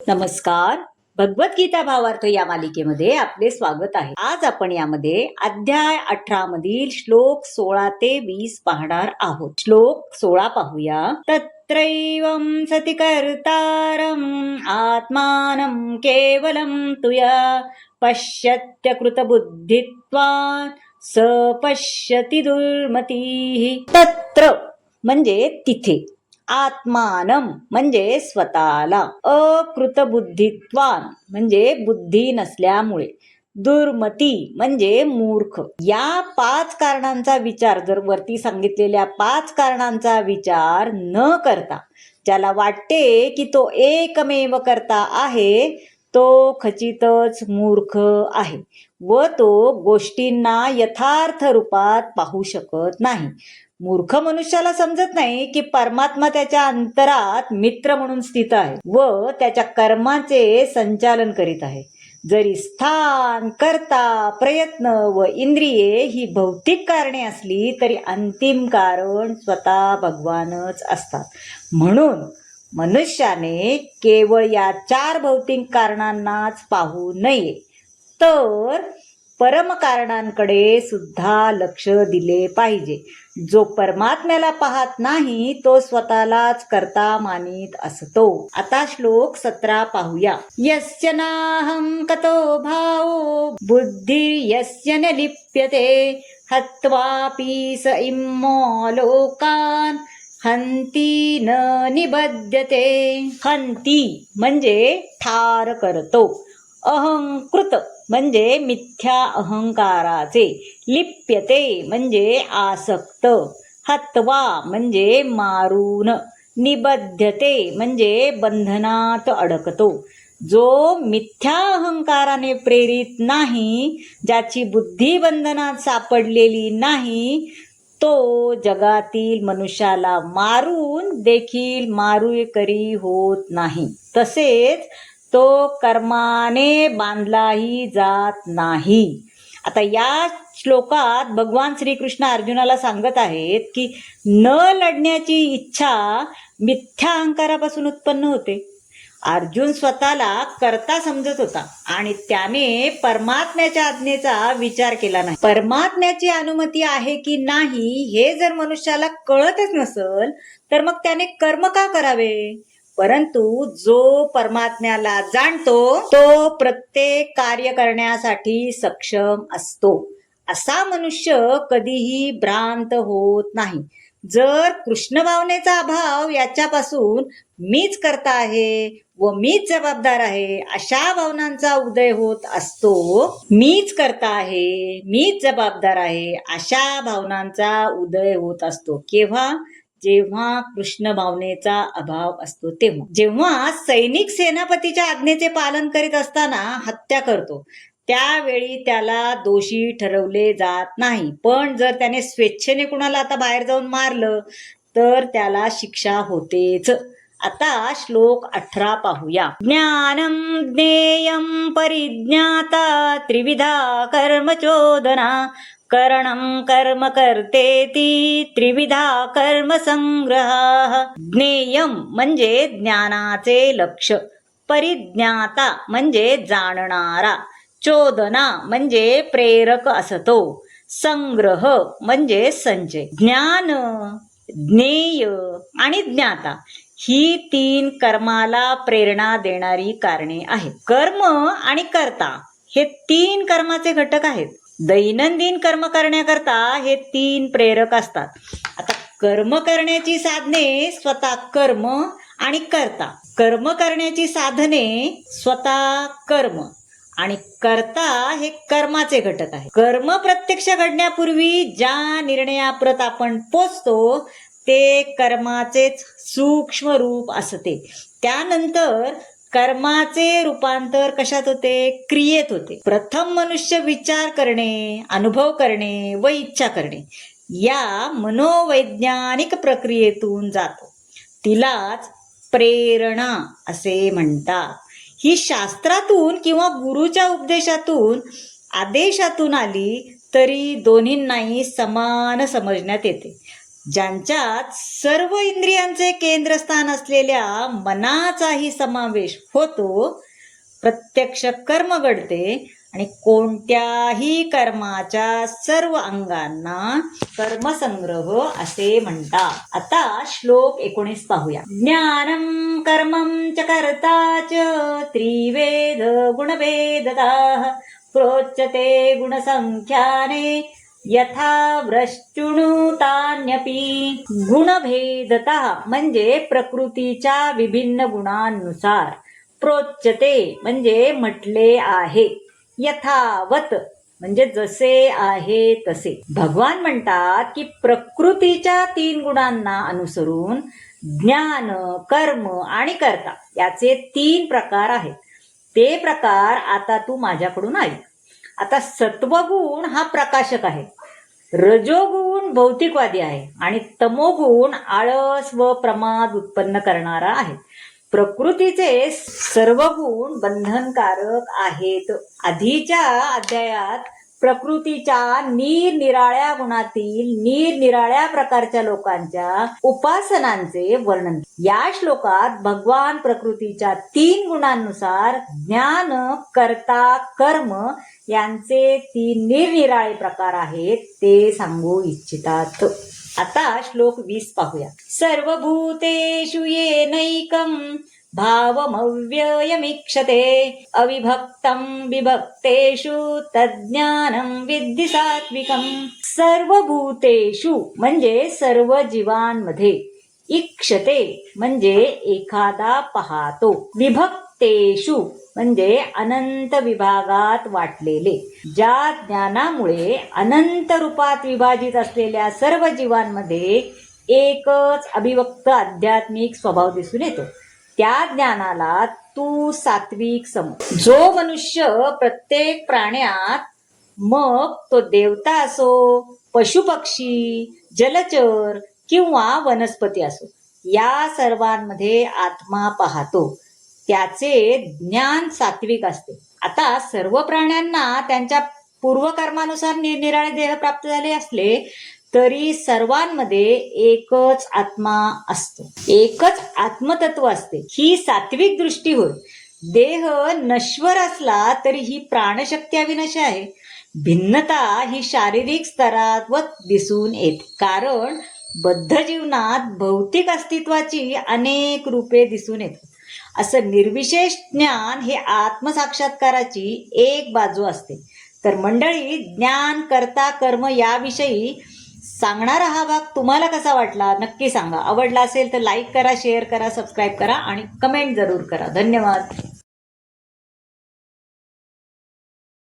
नमस्कार. भगवद्गीता भावार्थ या मालिकेमध्ये आपले स्वागत आहे. आज आपण यामध्ये अध्याय 18 मधील श्लोक 16 ते 20 पाहणार आहोत. श्लोक 16 पाहूया. तत्रैवं सति कर्तारं आत्मानं केवलं तुया पश्यत्य कृतबुद्धित्वान् स पश्यति दुर्मतीः. तत्र म्हणजे तिथे, आत्मानं म्हणजे स्वतःला, अकृतबुद्धित्वान म्हणजे बुद्धी नसल्यामुळे, दुर्मती म्हणजे मूर्ख. या 5 कारणांचा विचार, जर वरती सांगितलेल्या 5 कारणांचा विचार न करता ज्याला वाटते की तो एकमेव करता आहे, तो खचितच मूर्ख आहे व तो गोष्टींना यथार्थ रूपात पाहू शकत नाही. मूर्ख मनुष्याला समजत नाही की परमात्मा त्याच्या अंतरात मित्र म्हणून स्थित आहे व त्याच्या कर्माचे संचालन करीत आहे. जरी स्थान, कर्ता, प्रयत्न व इंद्रिये ही भौतिक कारणे असली तरी अंतिम कारण स्वतः भगवानच असतात. म्हणून मनुष्याने केवळ या 4 भौतिक कारणांनाच पाहू नये, तर परमकारणांकडे सुद्धा लक्ष दिले पाहिजे. जो परमात्म्याला पाहत नाही तो स्वतःलाच कर्ता मानित असतो. आता श्लोक 17 पाहूया. यस्य नाहं कतो भावो बुद्धिर्यस्य न लिप्यते हत्वापि स इम्मो लोकान् हंती न निबध्यते. हंती म्हणजे ठार करतो, अहंकृत म्हणजे मिथ्या अहंकाराचे, लिप्यते म्हणजे आसक्त, हत्वा म्हणजे मारून, निबध्यते म्हणजे बंधनात अडकतो. जो मिथ्या अहंकाराने प्रेरित नाही, ज्याची बुद्धी बंधनात सापडलेली नाही, तो जगातील मनुष्याला मारून देखील मारुकरी होत नाही. तसेच तो कर्माने बांधलाही जात नाही. आता या श्लोकात भगवान श्रीकृष्ण अर्जुनाला सांगत आहेत की न लढण्याची इच्छा मिथ्या अहंकारापासून उत्पन्न होते. अर्जुन स्वतःला कर्ता समजत होता आणि त्याने परमात्म्याच्या आज्ञेचा विचार केला नाही. परमात्म्याची अनुमती आहे की नाही हे जर मनुष्याला कळतच नसेल तर मग त्याने कर्म का करावे? परंतु जो परमात्म्याला जाणतो तो प्रत्येक कार्य करण्यासाठी सक्षम असतो. असा मनुष्य कधीही भ्रांत होत नाही. जर कृष्ण भावनेचा अभाव याच्यापासून मीच करता आहे व मीच जबाबदार आहे अशा भावनांचा उदय होत असतो, मीच करता आहे, मीच जबाबदार आहे अशा भावनांचा उदय होत असतो. केव्हा? जेव्हा कृष्ण भावनेचा अभाव असतो तेव्हा. जेव्हा सैनिक सेनापतीच्या आज्ञेचे पालन करीत असताना हत्या करतो त्यावेळी त्याला दोषी ठरवले जात नाही. पण जर त्याने स्वेच्छेने कुणाला आता बाहेर जाऊन मारलं तर त्याला शिक्षा होतेच. आता श्लोक 18 पाहूया. ज्ञानं ज्ञेयं परिज्ञाता त्रिविधा कर्मचोदना करणं कर्म कर्तेति त्रिविधा कर्म संग्रह. ज्ञेयम म्हणजे ज्ञानाचे लक्ष, परिज्ञाता म्हणजे जाणणारा, चोदना म्हणजे प्रेरक असतो, संग्रह म्हणजे संचय. ज्ञान, ज्ञेय आणि ज्ञाता ही 3 कर्माला प्रेरणा देणारी कारणे आहेत. कर्म आणि कर्ता हे 3 कर्माचे घटक आहेत. दैनंदिन कर्म करण्याकरता हे 3 प्रेरक असतात. आता कर्म करण्याची साधने स्वतः कर्म आणि कर्ता. कर्म करण्याची साधने स्वतः कर्म आणि कर्ता हे कर्माचे घटक आहे. कर्म प्रत्यक्ष घडण्यापूर्वी ज्या निर्णयाप्रत आपण पोचतो ते कर्माचेच सूक्ष्म रूप असते. त्यानंतर कर्माचे रूपांतर कशात होते? क्रियेत होते. प्रथम मनुष्य विचार करणे, अनुभव करणे व इच्छा करणे या मनोवैज्ञानिक प्रक्रियेतून जातो. तिलाच प्रेरणा असे म्हणतात. ही शास्त्रातून किंवा गुरुच्या उपदेशातून, आदेशातून आली तरी दोन्हींनाही समान समजण्यात येते. ज्यांच्यात सर्व इंद्रियांचे केंद्रस्थान असलेल्या मनाचाही समावेश होतो, प्रत्यक्ष कर्म घडते आणि कोणत्याही कर्माच्या सर्व अंगांना कर्मसंग्रह असे म्हणतात. आता श्लोक 19 पाहूया. ज्ञानम कर्मम च कर्ता च त्रिवेद गुणभेदतः प्रोच्यते गुणसंख्याने यथा व्रश्चुणुतान्यपि. गुणभेदतः म्हणजे प्रकृतीच्या विभिन्न गुणांनुसार, प्रोच्यते म्हणजे म्हटले आहे, यथावत म्हणजे जसे आहे तसे. भगवान म्हणतात की प्रकृतीच्या 3 गुणांना अनुसरून ज्ञान, कर्म आणि कर्ता याचे 3 प्रकार आहेत. ते प्रकार आता तू माझ्याकडून ऐक. आता सत्वगुण हा प्रकाशक आहे, रजोगुण भौतिकवादी आहे आणि तमोगुण आळस व प्रमाद उत्पन्न करणारा आहे. प्रकृतीचे सर्व गुण बंधनकारक आहेत. आधीच्या अध्यायात प्रकृतीच्या निरनिराळ्या गुणातील निरनिराळ्या प्रकारच्या लोकांच्या उपासनांचे वर्णन. या श्लोकात भगवान प्रकृतीच्या 3 गुणांनुसार ज्ञान, कर्ता, कर्म यांचे 3 निरनिराळे प्रकार आहेत ते सांगू इच्छितात. आता श्लोक 20 पाहूया. सर्वभूतेषु येनैकं भावमव्ययमीक्षते अविभक्तं विभक्तेषु तज्ज्ञानं विद्धि सात्विकं. सर्वभूतेषु म्हणजे सर्व जीवांमध्ये, इक्षते म्हणजे एखादा पाहतो, विभक्तेषु म्हणजे अनंत विभागात वाटलेले. ज्या ज्ञानामुळे अनंत रूपात विभाजित असलेल्या सर्व जीवांमध्ये एकच अभिव्यक्त आध्यात्मिक स्वभाव दिसून येतो, त्या ज्ञानाला तू सात्विक समज. जो मनुष्य प्रत्येक प्राण्यात, मग तो देवता असो, पशुपक्षी, जलचर किंवा वनस्पती असो, या सर्वांमध्ये आत्मा पाहतो, त्याचे ज्ञान सात्विक असते. आता सर्व प्राण्यांना त्यांच्या पूर्वकर्मानुसार निरनिराळे देह प्राप्त झाले असले तरी सर्वांमध्ये एकच आत्मा असतो, एकच आत्मतत्व असते. ही सात्विक दृष्टी होय. देह नश्वर असला तरी ही प्राणशक्ती अविनाशी आहे. भिन्नता ही शारीरिक स्तरावर दिसून येते, कारण बद्ध जीवनात भौतिक अस्तित्वाची अनेक रूपे दिसून येतात. असं निर्विशेष ज्ञान हे आत्मसाक्षात्काराची एक बाजू असते. तर मंडळी, ज्ञान, कर्ता, कर्म याविषयी सांगणारा हा भाग तुम्हाला कसा वाटला नक्की सांगा. आवडला असेल तर लाईक करा, शेअर करा, सबस्क्राईब करा आणि कमेंट जरूर करा. धन्यवाद.